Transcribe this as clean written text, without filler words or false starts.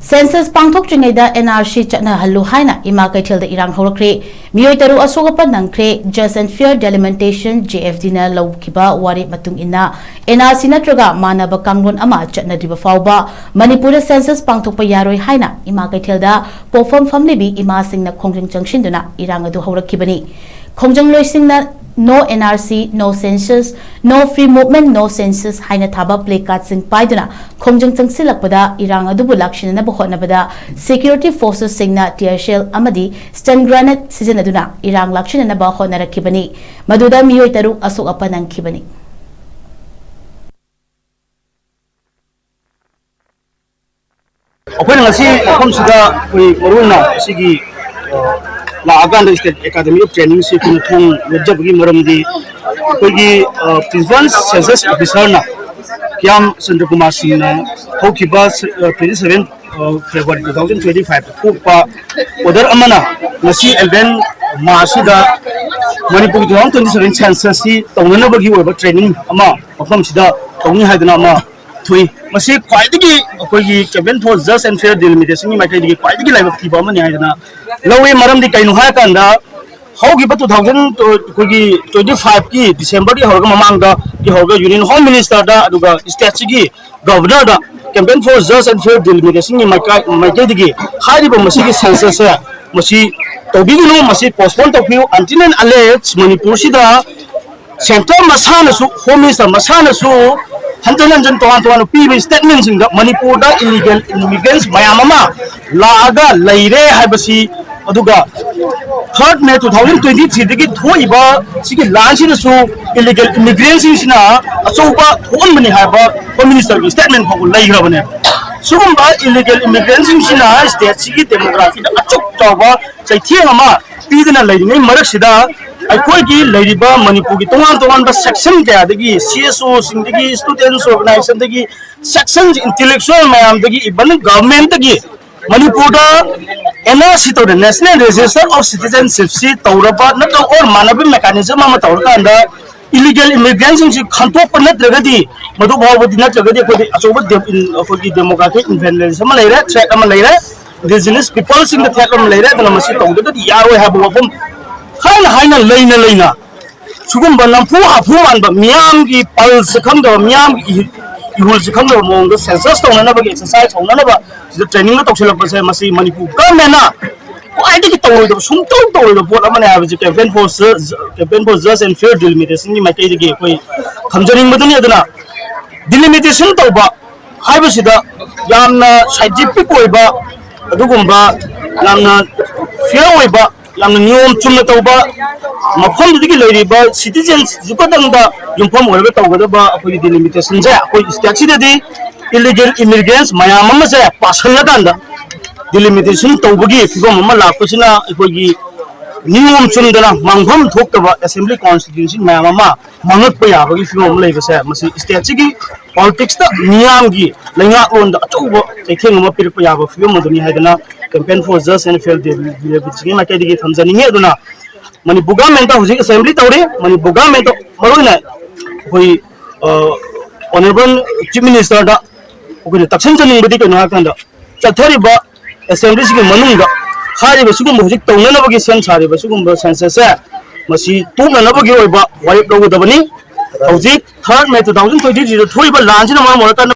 Census Pangthoktringei Nrc Chatnahanlu Haina Ema Keithel Da Erang Hourakkhre Meeoi Asok Apan NANGKHRE Just and Fair Delimitation JFD na laukiba wari matung ina NRC natraga manaba kanglon ama chatnadiba fauba manipur census pangthokpa yaroi haina Ema Keithel da pofam famlibi ima singna khongjang changshinduna Erang adu hourakkhibani khongjang loisingna No NRC, no census, no free movement, no census. Haina thaba play card sing paiduna. Khongjang changsilak pada Erang adubu lakshina na buhot na pada security forces singna tear shell amadi stun grenade season aduna Erang lakshina na buhot na rakibani. Maduda Meeoi Asok Apan ang kibani. Open ngasi akom sudah maruna sigi la agan state academy of training si kun thong wajab gi maram di kogi principal census officer na kyam Chandra Kumar Singh na hokiba 27 February 2025 ko pa order amana ngasi elben masida manipur 2027 census si tongnana bagi oba training ama afam sida tongni haidana ama thui masi kwaidigi kogi cabinet for just and fair delimitation ni makai digi kwaidigi live ki ba mani haidana lawi maram di kainu ha kanda hogi ba 2025 ki December di horga mamangda ki horga union home minister da aduga state gi governor da campaign for just and fair delimitation ni makai digi hari ba masi ki census ya masi tobigino masi postpone to view until and unless manipur sida central masana su home minister masana su hanjan tohan PB statements in the Manipur da illegal immigrants mayamama laaga laire haibasi aduga 3rd May 2023 digi thoiba sigi lanchi su illegal immigrants sina achoba honmani haiba home minister ki statement ko lairabane sugumba illegal immigrants sina state sigi demography da achok tawa chaithiama pidna lairine marak sida aikoigi lairiba manipur ki tongan ba section kaya dagi CSO singdagi students organization dagi sections intellectual mayam dagi even government dagi manipur da NRC to the National Register of Citizenship si tawraba na to or manabi mechanism ama tawrka anda illegal immigrants si khantok pa natragadi madu bhawadi natragadi ko asoba kogi democratic inventory ama laira threat ama laira indigenous people sing the threat ama laira dana masi tawda yaro habu wafum Haina Leina Sugumba Lampu Hapuan, but Miam gi Pulse Kando, Miam Ihul Kando among the census on another exercise on another the training of Toxilopasa Masi Manipu. Gamena, I think it told of some told of what I'm an average campaign for just and fair delimitation in my gateway. Conjuring Madonna delimitation Toba, Hibasida, Yamna, Shajipicoiba, Dugumba, Yamna, Fiaweba. Yang nyom cuma tahu ba, macam itu lagi ba citizens juga tanda jumpa orang tahu ba apa itu delimitation saya, apa istiaksi tadi illegal immigrants maya mama saya pasal tanda delimitation tahu bagi, kalau mama laku sina apa itu nyom cuma dana mangham thok tahu assembly constitution maya mama mangut paya bagi film lagi saya masih istiaksi ki politics tak niam ki lengak onda coba saya mama pilih paya bagi film dunia hari na campaign for just and fair delimitation macam itu kita hamzani ni tu na mani buka menta hujung assembly tahu deh mani buka menta malu na koi honorable chief minister da koi taksin jenis budi koi nak anda cathari ba assembly sih manung da hari besok hujung tahu na bagi sen hari besok census masih tu na bagi orang ba wajib tahu dah bani hujung 3rd May 2023 tu iba lanjut nama orang